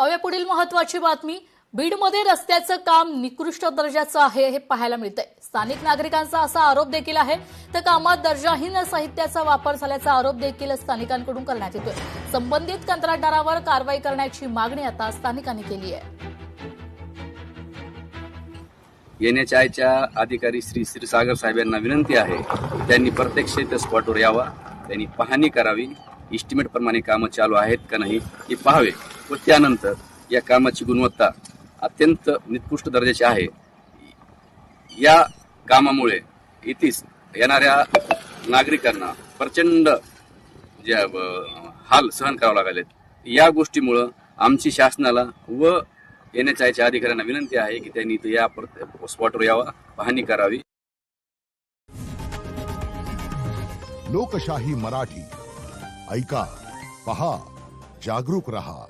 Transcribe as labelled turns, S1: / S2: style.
S1: पाहूया पुढील महत्त्वाची बातमी। बीडमध्ये रस्त्याचं काम निकृष्ट दर्जाचं आहे हे पाहायला मिळतंय। स्थानिक नागरिकांचा असा आरोप देखील आहे, तर कामात दर्जाहीन साहित्याचा वापर झाल्याचा आरोप देखील स्थानिकांकडून करण्यात येतोय। संबंधित कंत्राटदारावर कारवाई करण्याची मागणी आता स्थानिकांनी केली आहे।
S2: NHIच्या अधिकारी श्री क्षीरसागर साहेब यांना विनंती आहे, त्यांनी प्रत्यक्ष त्या स्पॉटवर यावा, त्यांनी पाहणी करावी, इस्टिमेट प्रमाणे कामं चालू आहेत का नाही हे पाहावे व त्यानंतर या कामाची गुणवत्ता अत्यंत निकृष्ट दर्जाची आहे। या कामामुळे इथे येणाऱ्या नागरिकांना प्रचंड हाल सहन करावे लागलेत। या गोष्टीमुळे आमची शासनाला व NHIच्या अधिकाऱ्यांना विनंती आहे की त्यांनी इथे या स्पॉटवर यावा, पाहणी करावी।
S3: लोकशाही मराठी ऐका, पहा, जागरूक रहा।